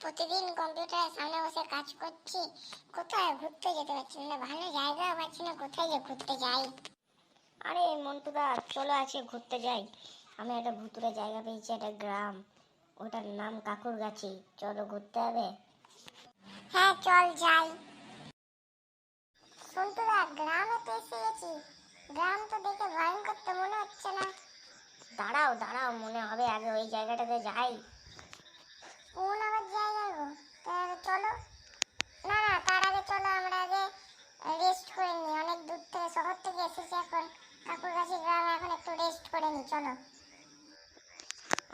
প্রতিদিন কম্পিউটারের সামনে বসে কাজ করছি, কোথায় ঘুরতে যেতে পারছি না, ভালো জায়গা পাচ্ছি না, কোথায় যে ঘুরতে যাই। আরে মন্টুদা, চলো আজকে ঘুরতে যাই। আমি একটা ভুতুরে জায়গা পেয়েছি, একটা গ্রাম, ওটার নাম কাকুরগাছি। চলো ঘুরতে হবে। হ্যাঁ চল যাই। সন্তুদা, গ্রামে তো এসে গেছি। গ্রাম তো দেখে ভয়ঙ্কর তো মনে হচ্ছে না। দাঁড়াও দাঁড়াও, মনে হবে, আগে ওই জায়গাটাতে যাই। কোন আবার জায়গা গো? তাহলে চলো। না না, তার আগে চলো আমরা আগে রেস্ট করে নিই। অনেক দূর থেকে, শহর থেকে এসেছি এখন কাকুরগাছি গ্রামে, এখন একটু রেস্ট করে নিই, চলো।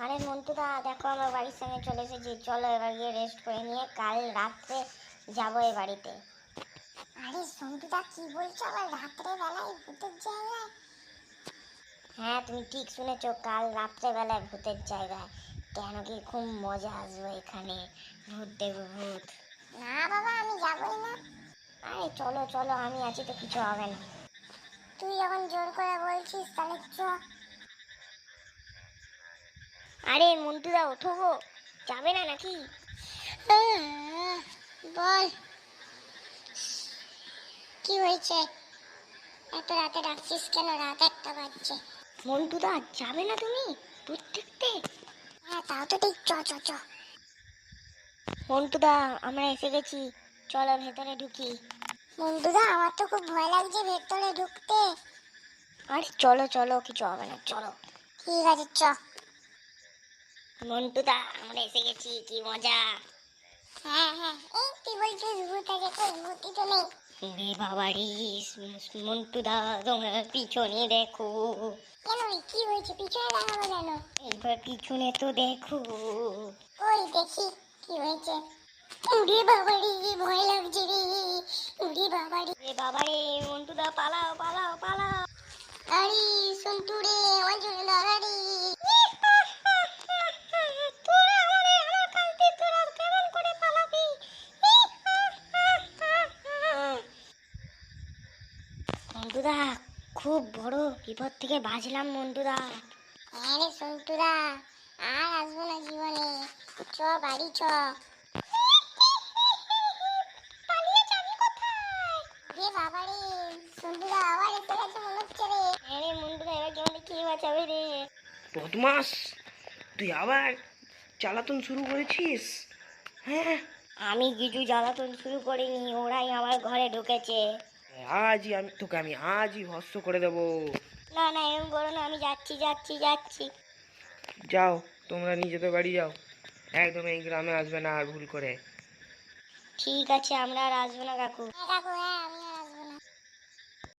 আরে মন্টুদা, দেখো আমার বাড়ির সঙ্গে চলে এসেছি। চলো এবার গিয়ে রেস্ট করে নিয়ে কাল রাত্রে যাবো এই বাড়িতে। আরে সন্তুদা, কি বলছো আবার রাত্রে বেলায় ভূতের জায়গায়? হ্যাঁ, তুমি ঠিক শুনেছো, কাল রাত্রেবেলায় ভূতের জায়গায়। কেন কি খুব মজা আসবে এখানে, ভূত দেখবো, ভূত। না বাবা, আমি যাবই না। আরে চলো চলো, আমি আছি তো, কিছু হবে না। তুই যখন জোর করে বলছিস তাহলে চ। আরে মন্টুদা, ওঠো গো, যাবে না নাকি? বল, কি হয়েছে? এত রাতে ডাকছিস কেন? রাত 1টা বাজছে। মন্টুদা, যাবে না তুমি ভূত দেখতে? হ্যাঁ তাও তো ঠিক, চ চ চ। মন্টুদা, আমরা এসে গেছি, চলো ভেতরে ঢুকি। বন্ধুদা, আমার তো খুব ভয় লাগছে ভেতরে ঢুকতে। আরে চলো চলো, কিছু হবে না, চলো। ঠিক আছে চ। মন্টুদা, আমরা এসে গেছি, কি মজা। হ্যাঁ হ্যাঁ, এই তুই বলছিস ভূত আছে, কই ভূতই তো নেই। রে বাবারি, মন্টুদা, তোমরা পিছনে দেখো। কেন রে, কি হয়েছে? পিছনে দেখাবো কেন? একবার পিছনে তো দেখো। ওই দেখি কি হয়েছে। উড়ে বাবারি, ভয় লাগছে রে। উড়ে বাবারি। রে বাবারে, মন্টুদা, পালাও পালাও পালাও। আরে সন্তু রে, আমার জন্য দাঁড়া রে। তোরা আমারে আমার কালকে তোরা কেমন করে পালাবি? মন্টুদা, খুব বড় বিপদ থেকে বাঁচলাম মন্টুদা। হ্যাঁ রে সন্তুরা, আর আসবো না জীবনে। চ বাড়ি চ। পালিয়ে যাবি কোথায়? রে বাবা রে, সন্তুরা আবার এসে গেছে মনে হচ্ছে রে। হ্যাঁ রে মন্টুদা, এবার কি আমাদের কে বাঁচাবে রে? বদমাস, তুই আবার জ্বালাতন শুরু করেছিস? হ্যাঁ, আমি কিছু জ্বালাতন শুরু করিনি, ওরাই আমার ঘরে ঢুকেছে। আমি আজই ভস্ম করে দেব। না না, এরকম করো না, আমি যাচ্ছি যাচ্ছি যাচ্ছি। যাও, তোমরা নিজেদের বাড়ি যাও, একদম এই গ্রামে আসবে না আর ভুল করে। ঠিক আছে, আমরা আর আসবো না কাকু। হ্যাঁ কাকু, হ্যাঁ